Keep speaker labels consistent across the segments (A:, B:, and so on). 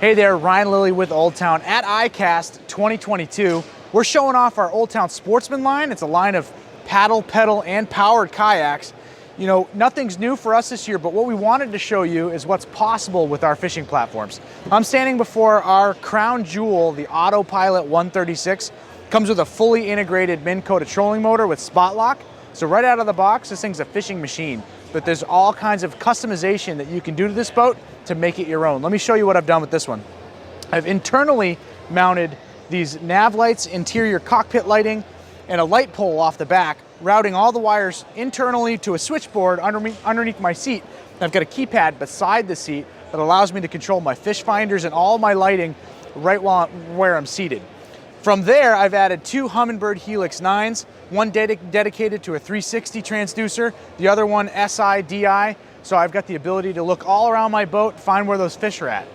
A: Hey there, Ryan Lilly with Old Town at ICAST 2022. We're showing off our Old Town Sportsman line. It's a line of paddle, pedal, and powered kayaks. You know, nothing's new for us this year, but what we wanted to show you is what's possible with our fishing platforms. I'm standing before our crown jewel, the Autopilot 136. Comes with a fully integrated Minn Kota trolling motor with spot lock. So right out of the box, this thing's a fishing machine. But there's all kinds of customization that you can do to this boat to make it your own. Let me show you what I've done with this one. I've internally mounted these nav lights, interior cockpit lighting, and a light pole off the back, routing all the wires internally to a switchboard underneath my seat. I've got a keypad beside the seat that allows me to control my fish finders and all my lighting right where I'm seated. From there, I've added two Humminbird Helix 9s, one dedicated to a 360 transducer, the other one SI, DI, so I've got the ability to look all around my boat, find where those fish are at.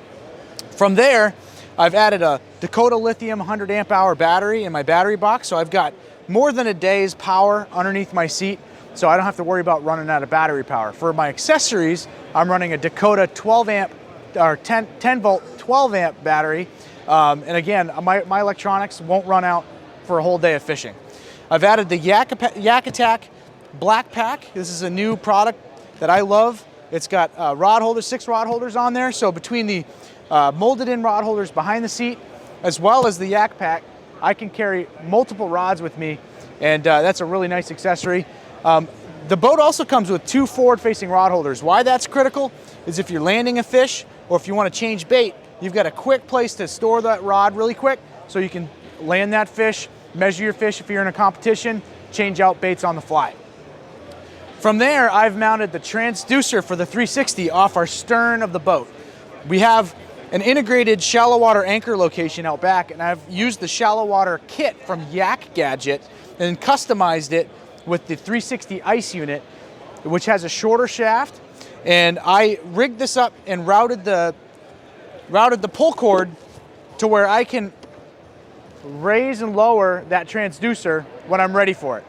A: From there, I've added a Dakota lithium 100 amp hour battery in my battery box, so I've got more than a day's power underneath my seat, so I don't have to worry about running out of battery power. For my accessories, I'm running a Dakota 12 amp or 10 volt 12 amp battery. And again, my electronics won't run out for a whole day of fishing. I've added the Yak Attack Black Pack. This is a new product that I love. It's got rod holders, 6 rod holders on there. So between the molded in rod holders behind the seat, as well as the Yak Pack, I can carry multiple rods with me. And that's a really nice accessory. The boat also comes with 2 forward-facing rod holders. Why that's critical is if you're landing a fish or if you want to change bait, you've got a quick place to store that rod really quick so you can land that fish, measure your fish if you're in a competition, change out baits on the fly. From there, I've mounted the transducer for the 360 off our stern of the boat. We have an integrated shallow water anchor location out back, and I've used the shallow water kit from Gadget and customized it with the 360 ice unit, which has a shorter shaft. And I rigged this up and routed the pull cord to where I can raise and lower that transducer when I'm ready for it.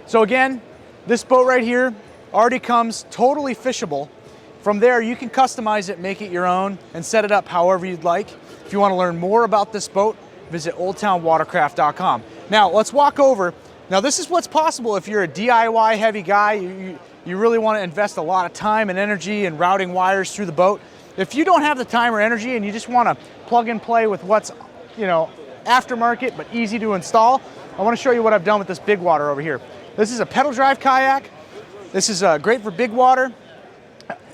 A: So again, this boat right here already comes totally fishable. From there, you can customize it, make it your own, and set it up however you'd like. If you want to learn more about this boat, visit oldtownwatercraft.com. Now, let's walk over. Now, this is what's possible if you're a DIY heavy guy. You really want to invest a lot of time and energy in routing wires through the boat. If you don't have the time or energy and you just want to plug and play with what's, you know, aftermarket but easy to install, I want to show you what I've done with this big water over here. This is a pedal drive kayak. This is great for big water.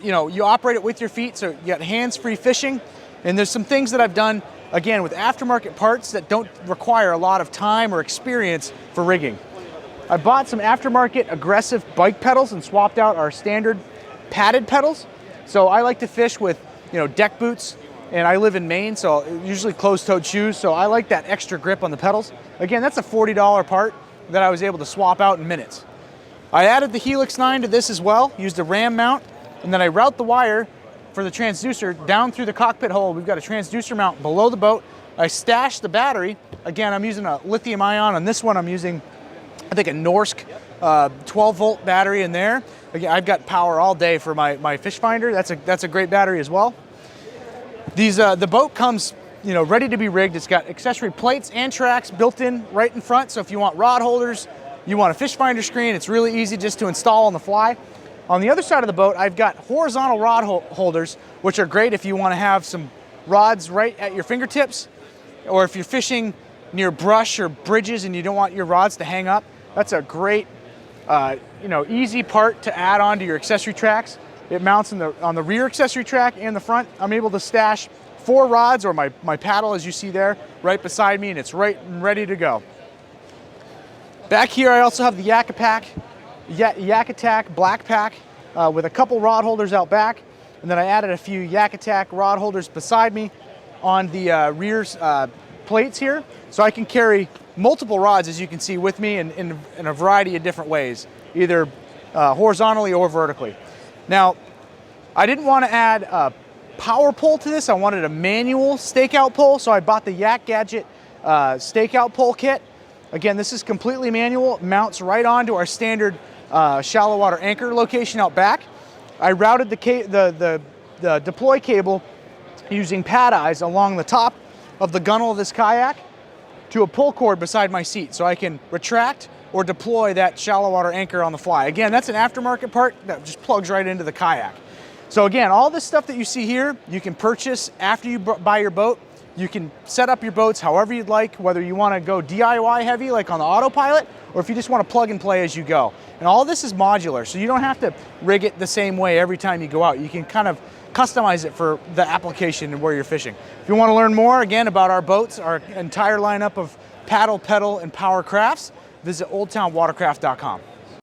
A: You know, you operate it with your feet, so you got hands-free fishing. And there's some things that I've done, again, with aftermarket parts that don't require a lot of time or experience for rigging. I bought some aftermarket aggressive bike pedals and swapped out our standard padded pedals. So I like to fish with, you know, deck boots, and I live in Maine, so usually closed-toed shoes, so I like that extra grip on the pedals. Again, that's a $40 part that I was able to swap out in minutes. I added the Helix 9 to this as well, used a ram mount, and then I route the wire for the transducer down through the cockpit hole. We've got a transducer mount below the boat. I stashed the battery. Again, I'm using a lithium ion. On this one, I'm using, I think, a Norsk 12-volt battery in there. Again, I've got power all day for my fish finder. That's a great battery as well. The boat comes, you know, ready to be rigged. It's got accessory plates and tracks built in right in front. So if you want rod holders, you want a fish finder screen, it's really easy just to install on the fly. On the other side of the boat, I've got horizontal rod holders, which are great if you want to have some rods right at your fingertips, or if you're fishing near brush or bridges and you don't want your rods to hang up. That's a great, you know, easy part to add on to your accessory tracks. It mounts on the rear accessory track and the front. I'm able to stash 4 rods, or my paddle, as you see there, right beside me, and it's right and ready to go. Back here, I also have the Yak Attack Black Pack with a couple rod holders out back, and then I added a few Yak Attack rod holders beside me on the rear plates here, so I can carry multiple rods, as you can see, with me in a variety of different ways, either horizontally or vertically. Now, I didn't want to add a power pull to this. I wanted a manual stakeout pull, so I bought the Gadget stakeout pull kit. Again, this is completely manual. It mounts right onto our standard shallow water anchor location out back. I routed the deploy cable using pad eyes along the top of the gunnel of this kayak to a pull cord beside my seat so I can retract or deploy that shallow water anchor on the fly. Again, that's an aftermarket part that just plugs right into the kayak. So again, all this stuff that you see here, you can purchase after you buy your boat. You can set up your boats however you'd like, whether you want to go DIY heavy like on the Autopilot, or if you just want to plug and play as you go. And all this is modular, so you don't have to rig it the same way every time you go out. You can kind of customize it for the application and where you're fishing. If you want to learn more, again, about our boats, our entire lineup of paddle, pedal, and power crafts, visit oldtownwatercraft.com.